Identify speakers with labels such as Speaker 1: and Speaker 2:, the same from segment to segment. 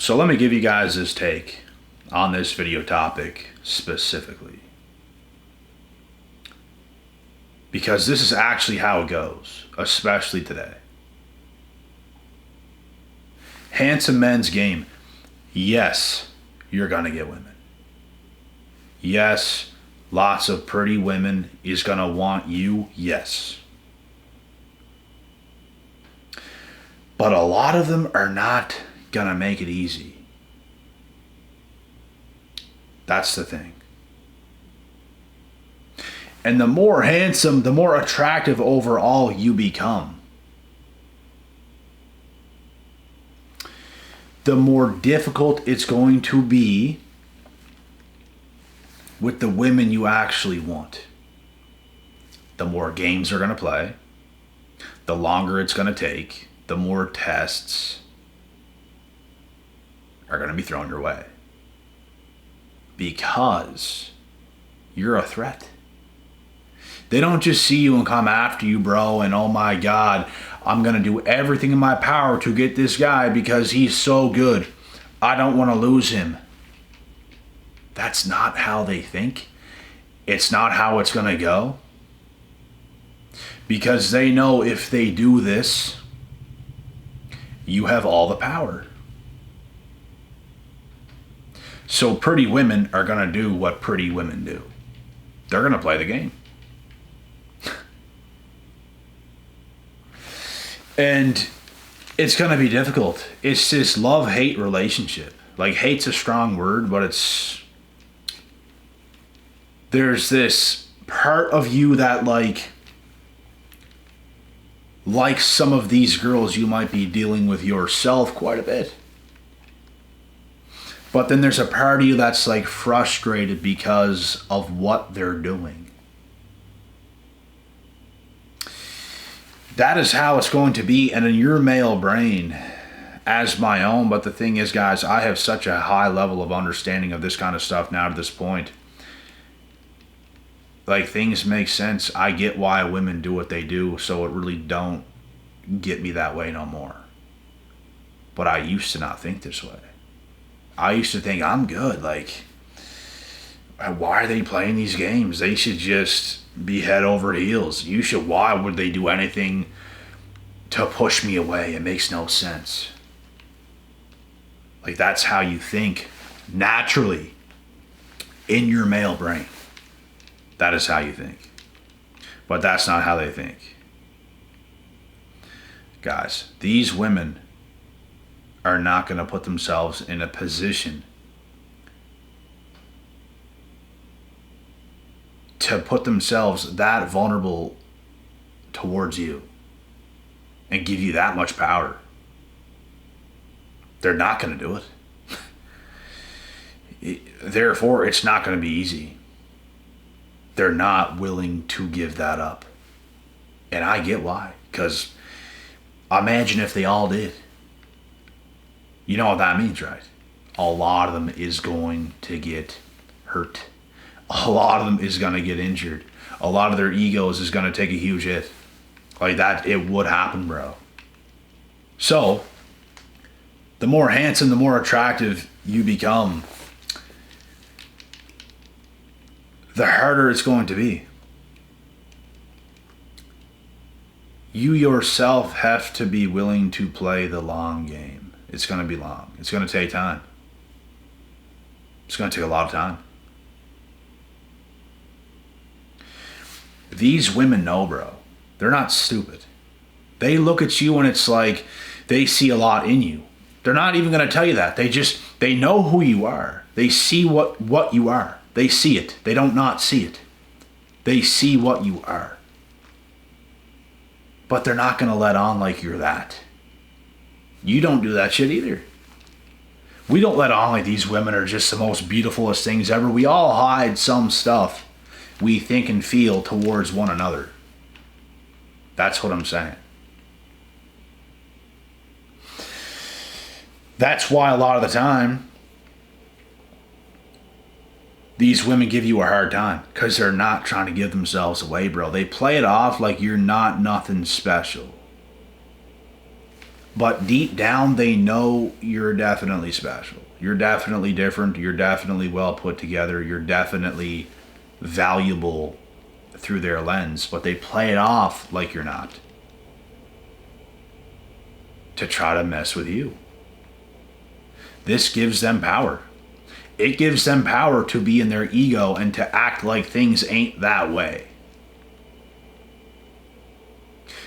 Speaker 1: So let me give you guys this take on this video topic specifically. Because this is actually how it goes, especially today. Handsome men's game. Yes, you're gonna get women. Yes, lots of pretty women is gonna want you. Yes. But a lot of them are not gonna make it easy. That's the thing. And the more handsome, the more attractive overall you become, the more difficult it's going to be with the women you actually want. The more games are going to play, the longer it's going to take, the more tests are going to be thrown your way. Because you're a threat. They don't just see you and come after you, bro, and oh my God, I'm going to do everything in my power to get this guy because he's so good. I don't want to lose him. That's not how they think. It's not how it's going to go. Because they know if they do this, you have all the power. So pretty women are going to do what pretty women do. They're going to play the game. And it's going to be difficult. It's this love-hate relationship. Like, hate's a strong word, but there's this part of you that like some of these girls you might be dealing with yourself quite a bit. But then there's a part of you that's like frustrated because of what they're doing. That is how it's going to be, and in your male brain, as my own. But the thing is, guys, I have such a high level of understanding of this kind of stuff now to this point. Like, things make sense. I get why women do what they do, so it really don't get me that way no more. But I used to not think this way. I used to think, I'm good. Like, why are they playing these games? They should just be head over heels. Why would they do anything to push me away? It makes no sense. Like, that's how you think naturally in your male brain. That is how you think. But that's not how they think. Guys, these women are not going to put themselves in a position to put themselves that vulnerable towards you and give you that much power. They're not going to do it. Therefore, it's not going to be easy. They're not willing to give that up. And I get why. Because imagine if they all did. You know what that means, right? A lot of them is going to get hurt. A lot of them is going to get injured. A lot of their egos is going to take a huge hit. Like that, it would happen, bro. So, the more handsome, the more attractive you become, the harder it's going to be. You yourself have to be willing to play the long game. It's going to be long. It's going to take time. It's going to take a lot of time. These women know, bro. They're not stupid. They look at you and it's like they see a lot in you. They're not even going to tell you that. They know who you are. They see what you are. They see it. They don't not see it. They see what you are. But they're not going to let on like you're that. You don't do that shit either. We don't let on like these women are just the most beautifulest things ever. We all hide some stuff we think and feel towards one another. That's what I'm saying. That's why a lot of the time these women give you a hard time, because they're not trying to give themselves away, bro. They play it off like you're not nothing special. But deep down, they know you're definitely special. You're definitely different. You're definitely well put together. You're definitely valuable through their lens. But they play it off like you're not, to try to mess with you. This gives them power. It gives them power to be in their ego and to act like things ain't that way.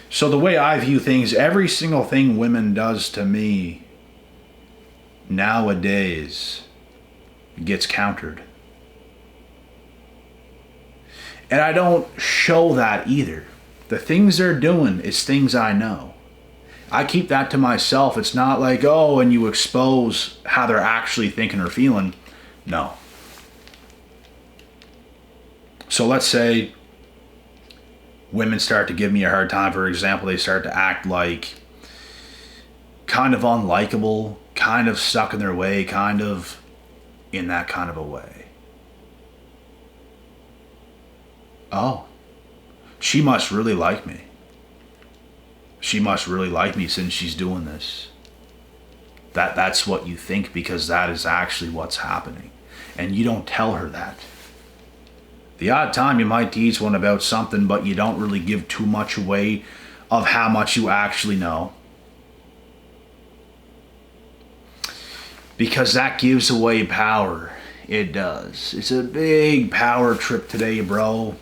Speaker 1: So the way I view things, every single thing women does to me nowadays gets countered. And I don't show that either. The things they're doing is things I know. I keep that to myself. It's not like, oh, and you expose how they're actually thinking or feeling. No. So let's say women start to give me a hard time. For example, they start to act like kind of unlikable, kind of stuck in their way, kind of in that kind of a way. Oh, she must really like me. She must really like me since she's doing this. That's what you think, because that is actually what's happening. And you don't tell her that. The odd time you might tease one about something, but you don't really give too much away of how much you actually know. Because that gives away power. It does. It's a big power trip today, bro.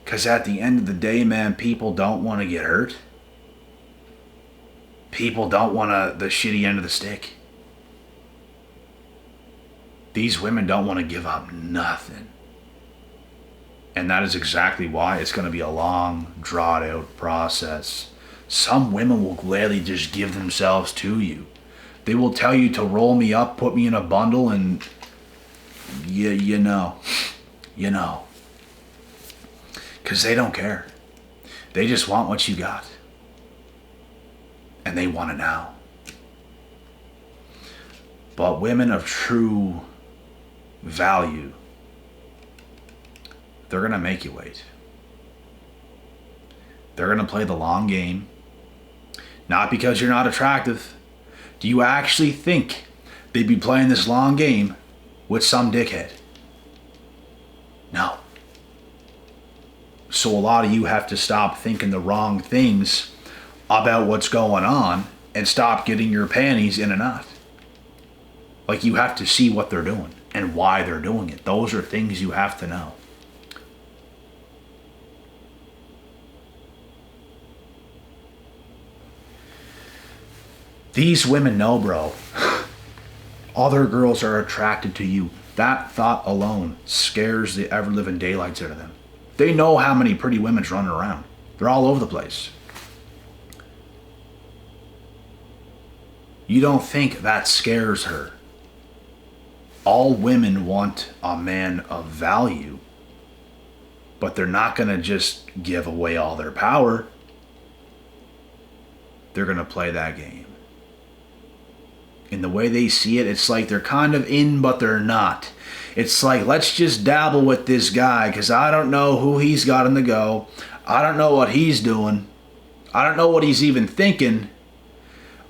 Speaker 1: Because at the end of the day, man, people don't want to get hurt. People don't want the shitty end of the stick. These women don't want to give up nothing. And that is exactly why it's going to be a long, drawn out process. Some women will gladly just give themselves to you. They will tell you to roll me up, put me in a bundle, and you know. Because they don't care. They just want what you got. And they want it now. But women of true value, they're going to make you wait. They're going to play the long game. Not because you're not attractive. Do you actually think they'd be playing this long game with some dickhead? No. So a lot of you have to stop thinking the wrong things about what's going on and stop getting your panties in a knot. Like, you have to see what they're doing and why they're doing it. Those are things you have to know. These women know, bro. Other girls are attracted to you. That thought alone scares the ever-living daylights out of them. They know how many pretty women's running around. They're all over the place. You don't think that scares her. All women want a man of value, but they're not going to just give away all their power. They're going to play that game. In the way they see it, it's like they're kind of in, but they're not. It's like, let's just dabble with this guy, because I don't know who he's got in the go. I don't know what he's doing. I don't know what he's even thinking.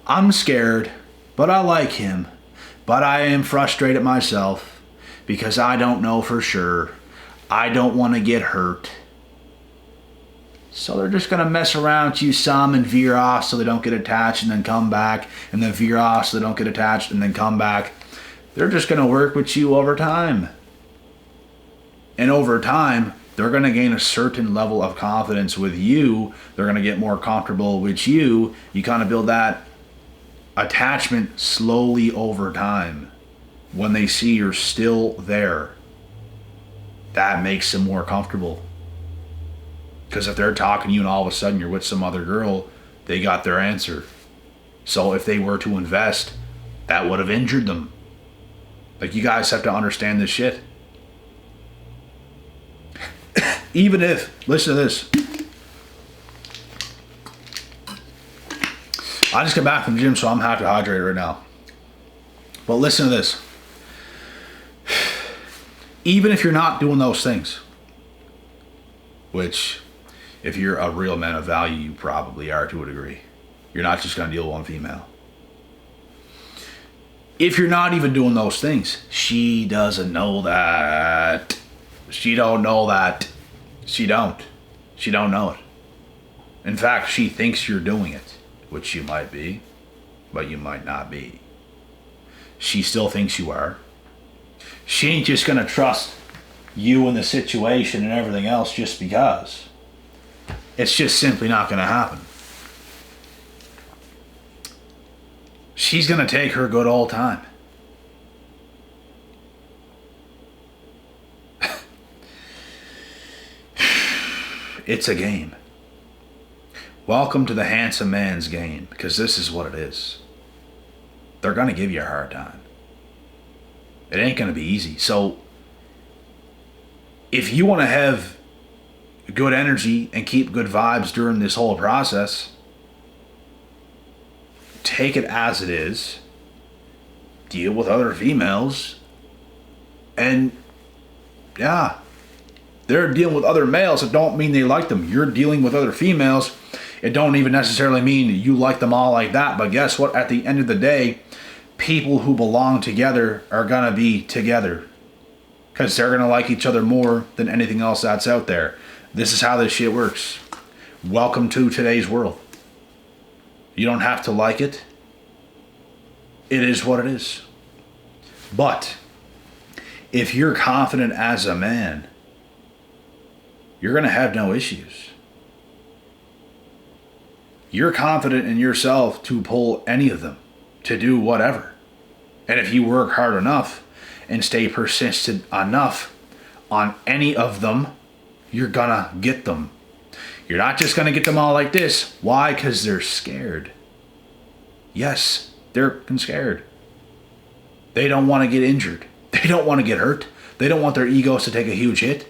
Speaker 1: I'm scared, but I like him. But I am frustrated myself, because I don't know for sure. I don't want to get hurt. So they're just going to mess around with you some and veer off so they don't get attached and then come back, and then veer off so they don't get attached and then come back. They're just going to work with you over time. And over time, they're going to gain a certain level of confidence with you. They're going to get more comfortable with you. You kind of build that attachment slowly over time. When they see you're still there, that makes them more comfortable. Because if they're talking to you and all of a sudden you're with some other girl, they got their answer. So if they were to invest, that would have injured them. Like, you guys have to understand this shit. Even if, listen to this. I just got back from the gym, so I'm half dehydrated right now. But listen to this. Even if you're not doing those things, which, if you're a real man of value, you probably are to a degree. You're not just going to deal with one female. If you're not even doing those things, she doesn't know that. She don't know that. She don't know it. In fact, she thinks you're doing it, which you might be, but you might not be. She still thinks you are. She ain't just going to trust you in the situation and everything else just because. It's just simply not going to happen. She's going to take her good old time. It's a game. Welcome to the handsome man's game, because this is what it is. They're going to give you a hard time. It ain't going to be easy. So, if you want to have good energy and keep good vibes during this whole process, take it as it is, deal with other females, and yeah, they're dealing with other males. It don't mean they like them. You're dealing with other females. It don't even necessarily mean you like them all like that. But guess what? At the end of the day, people who belong together are going to be together, because they're going to like each other more than anything else that's out there. This is how this shit works. Welcome to today's world. You don't have to like it. It is what it is. But if you're confident as a man, you're going to have no issues. You're confident in yourself to pull any of them, to do whatever. And if you work hard enough and stay persistent enough on any of them, you're going to get them. You're not just going to get them all like this. Why? Because they're scared. Yes, they're scared. They don't want to get injured. They don't want to get hurt. They don't want their egos to take a huge hit.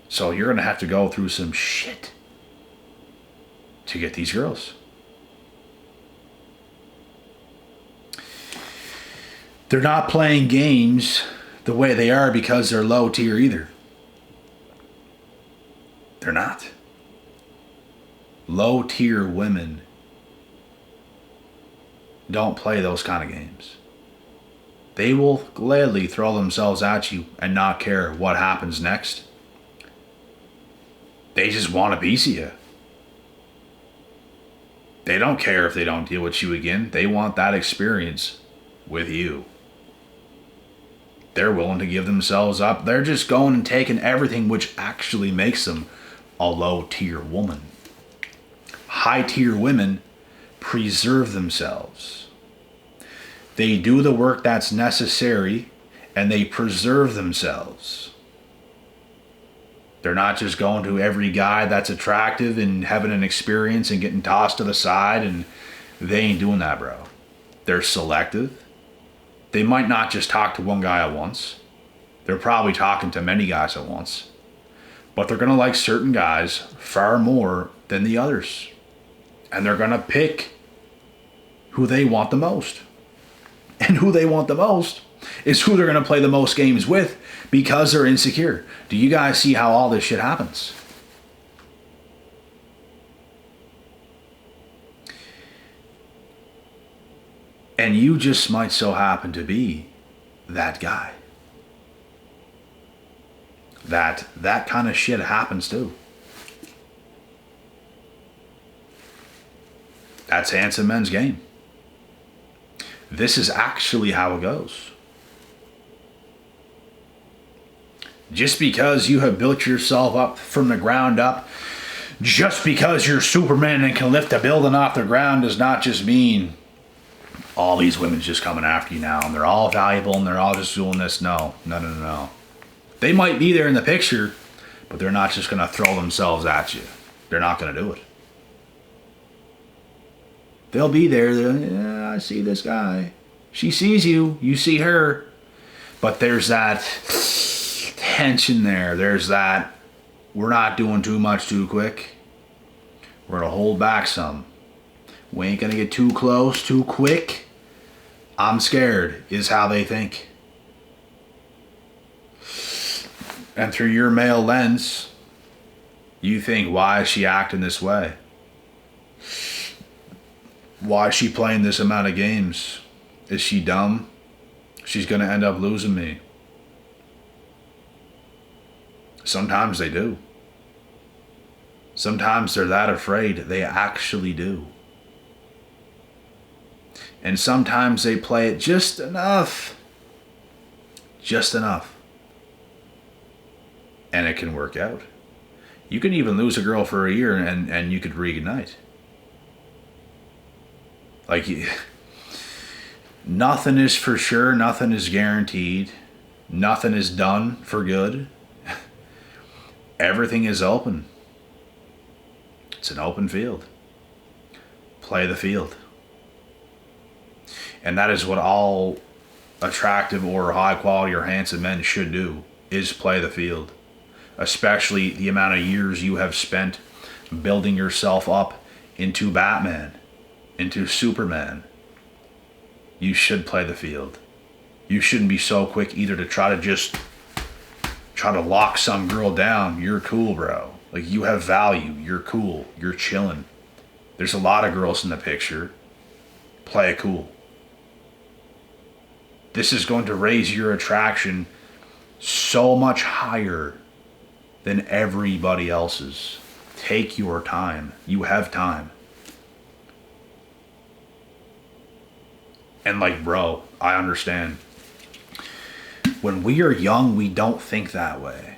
Speaker 1: So you're going to have to go through some shit to get these girls. They're not playing games the way they are because they're low tier either. They're not. Low tier women don't play those kind of games. They will gladly throw themselves at you and not care what happens next. They just want a piece of you. They don't care if they don't deal with you again. They want that experience with you. They're willing to give themselves up. They're just going and taking everything, which actually makes them a low tier woman. High tier women preserve themselves. They do the work that's necessary and they preserve themselves. They're not just going to every guy that's attractive and having an experience and getting tossed to the side, and they ain't doing that, bro. They're selective. They might not just talk to one guy at once. They're probably talking to many guys at once. But they're going to like certain guys far more than the others. And they're going to pick who they want the most. And who they want the most is who they're going to play the most games with, because they're insecure. Do you guys see how all this shit happens? And you just might so happen to be that guy. That kind of shit happens too. That's handsome men's game. This is actually how it goes. Just because you have built yourself up from the ground up, just because you're Superman and can lift a building off the ground, does not just mean all these women's just coming after you now and they're all valuable and they're all just doing this. No. They might be there in the picture, but they're not just going to throw themselves at you. They're not going to do it. They'll be there. Yeah, I see this guy. She sees you. You see her. But there's that tension there. There's that, we're not doing too much too quick. We're going to hold back some. We ain't going to get too close too quick. I'm scared, is how they think. And through your male lens, You think, why is she acting this way? Why is she playing this amount of games? Is she dumb? She's going to end up losing me. Sometimes they do. Sometimes they're that afraid they actually do. And sometimes they play it just enough. Just enough. And it can work out. You can even lose a girl for a year and you could reignite. Like, nothing is for sure, nothing is guaranteed, nothing is done for good. Everything is open. It's an open field. Play the field. And that is what all attractive or high quality or handsome men should do, is play the field. Especially the amount of years you have spent building yourself up into Batman, into Superman. You should play the field. You shouldn't be so quick either to try to lock some girl down. You're cool, bro. Like, you have value. You're cool. You're chilling. There's a lot of girls in the picture. Play it cool. This is going to raise your attraction so much higher than everybody else's. Take your time. You have time. And like, bro, I understand. When we are young, we don't think that way.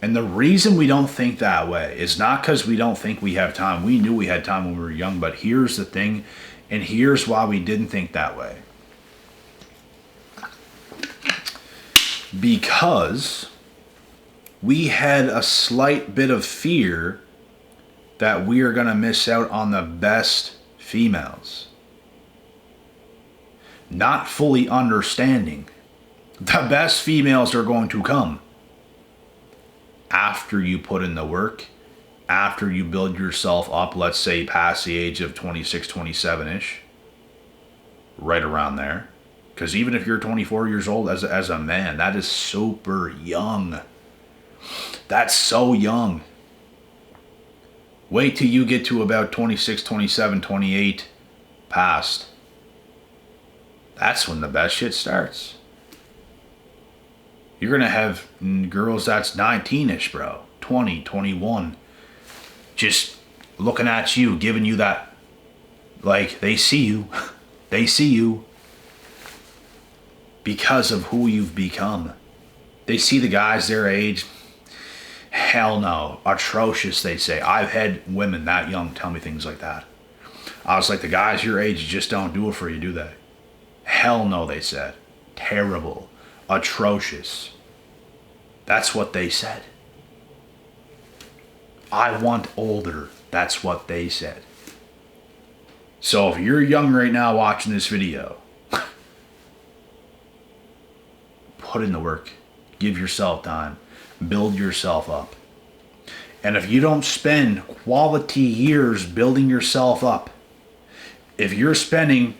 Speaker 1: And the reason we don't think that way is not because we don't think we have time. We knew we had time when we were young, but here's the thing, and here's why we didn't think that way. Because we had a slight bit of fear that we are going to miss out on the best females. Not fully understanding the best females are going to come after you put in the work, after you build yourself up, let's say past the age of 26, 27-ish, right around there. Because even if you're 24 years old as a man, that is super young. That's so young. Wait till you get to about 26, 27, 28 past. That's when the best shit starts. You're going to have girls that's 19-ish, bro. 20, 21. Just looking at you, giving you that, like, they see you. They see you. Because of who you've become. They see the guys their age. Hell no. Atrocious, they say. I've had women that young tell me things like that. I was like, the guys your age just don't do it for you, do they? Hell no, they said. Terrible. Atrocious. That's what they said. I want older. That's what they said. So if you're young right now watching this video, put in the work. Give yourself time. Build yourself up. And if you don't spend quality years building yourself up, if you're spending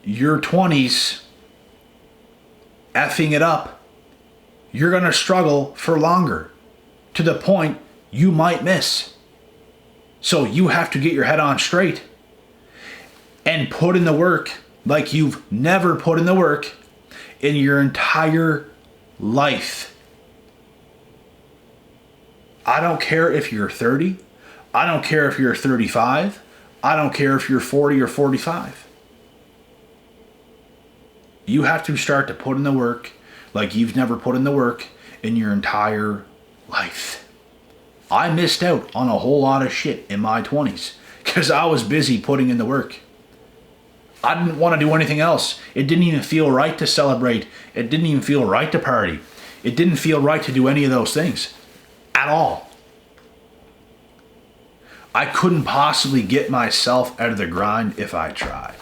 Speaker 1: your 20s effing it up, you're going to struggle for longer, to the point you might miss. So you have to get your head on straight and put in the work like you've never put in the work in your entire life. I don't care if you're 30. I don't care if you're 35. I don't care if you're 40 or 45. You have to start to put in the work like you've never put in the work in your entire life. I missed out on a whole lot of shit in my 20s because I was busy putting in the work. I didn't want to do anything else. It didn't even feel right to celebrate. It didn't even feel right to party. It didn't feel right to do any of those things at all. I couldn't possibly get myself out of the grind if I tried.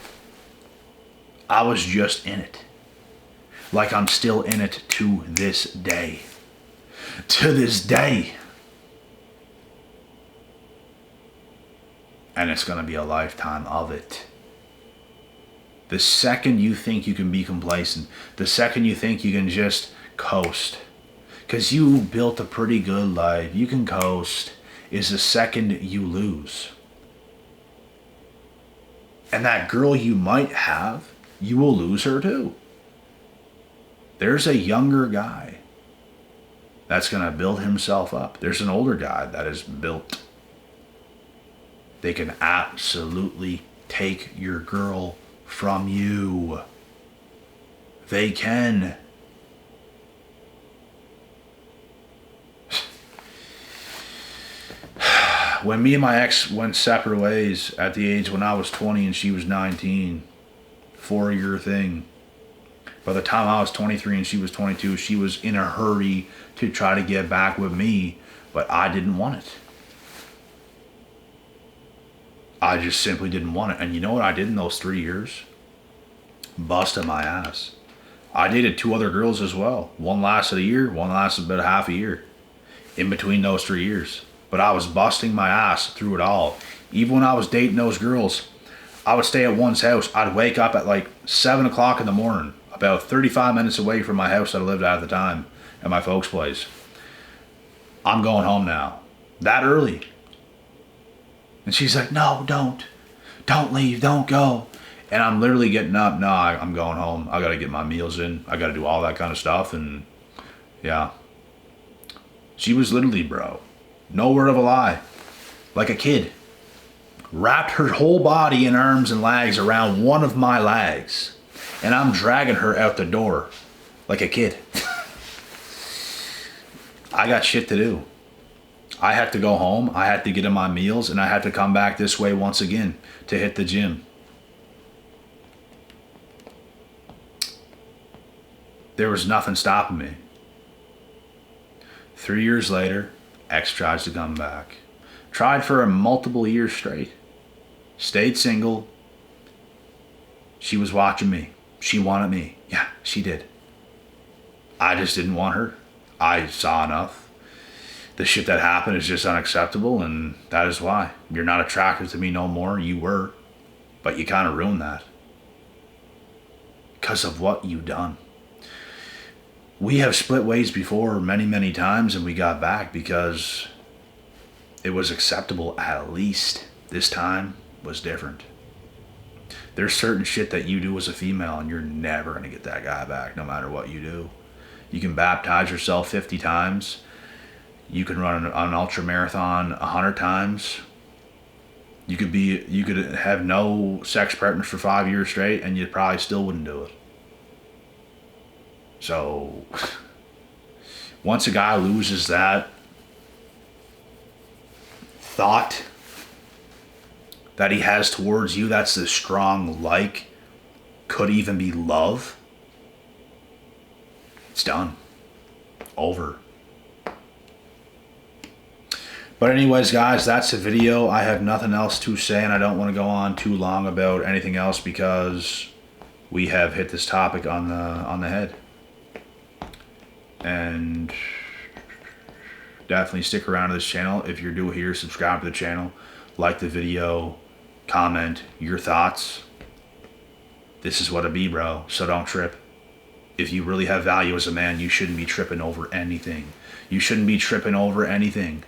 Speaker 1: I was just in it. Like I'm still in it to this day. To this day. And it's going to be a lifetime of it. The second you think you can be complacent, the second you think you can just coast, because you built a pretty good life, you can coast, is the second you lose. And that girl you might have, you will lose her too. There's a younger guy that's going to build himself up. There's an older guy that is built. They can absolutely take your girl from you. They can. When me and my ex went separate ways at the age when I was 20 and she was 19, 4-year thing. By the time I was 23 and she was 22, she was in a hurry to try to get back with me, but I didn't want it. I just simply didn't want it. And you know what I did in those 3 years? Busted my ass. I dated 2 other girls as well. One lasted a year, one lasted about half a year. In between those 3 years. But I was busting my ass through it all. Even when I was dating those girls, I would stay at one's house. I'd wake up at like 7 o'clock in the morning, about 35 minutes away from my house that I lived at the time, at my folks' place. I'm going home now. That early. And she's like, no, don't. Don't leave, don't go. And I'm literally getting up. No, I'm going home. I got to get my meals in. I got to do all that kind of stuff. And yeah. She was literally, bro, no word of a lie, like a kid. Wrapped her whole body and arms and legs around one of my legs. And I'm dragging her out the door like a kid. I got shit to do. I had to go home. I had to get in my meals. And I had to come back this way once again to hit the gym. There was nothing stopping me. 3 years later, ex tries to come back. Tried for a multiple years straight. Stayed single. She was watching me. She wanted me. Yeah, she did. I just didn't want her. I saw enough. The shit that happened is just unacceptable, and that is why. You're not attracted to me no more. You were. But you kind of ruined that. Because of what you done. We have split ways before many, many times, and we got back because it was acceptable at least. This time was different. There's certain shit that you do as a female, and you're never going to get that guy back, no matter what you do. You can baptize yourself 50 times. You can run an ultra marathon 100 times. You could have no sex partners for 5 years straight, and you probably still wouldn't do it. So, once a guy loses that thought that he has towards you, that's the strong like, could even be love, it's done. Over. But anyways, guys, that's the video. I have nothing else to say, and I don't want to go on too long about anything else because we have hit this topic on the head. And definitely stick around to this channel. If you're new here, subscribe to the channel, like the video, comment your thoughts. This is what it be, bro, so don't trip. If you really have value as a man, you shouldn't be tripping over anything. You shouldn't be tripping over anything.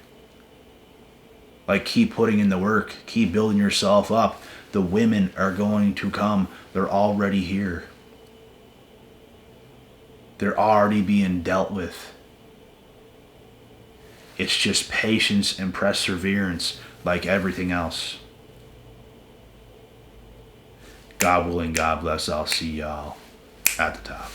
Speaker 1: Like, keep putting in the work, keep building yourself up. The women are going to come. They're already here. They're already being dealt with. It's just patience and perseverance, like everything else. God willing, God bless. I'll see y'all at the top.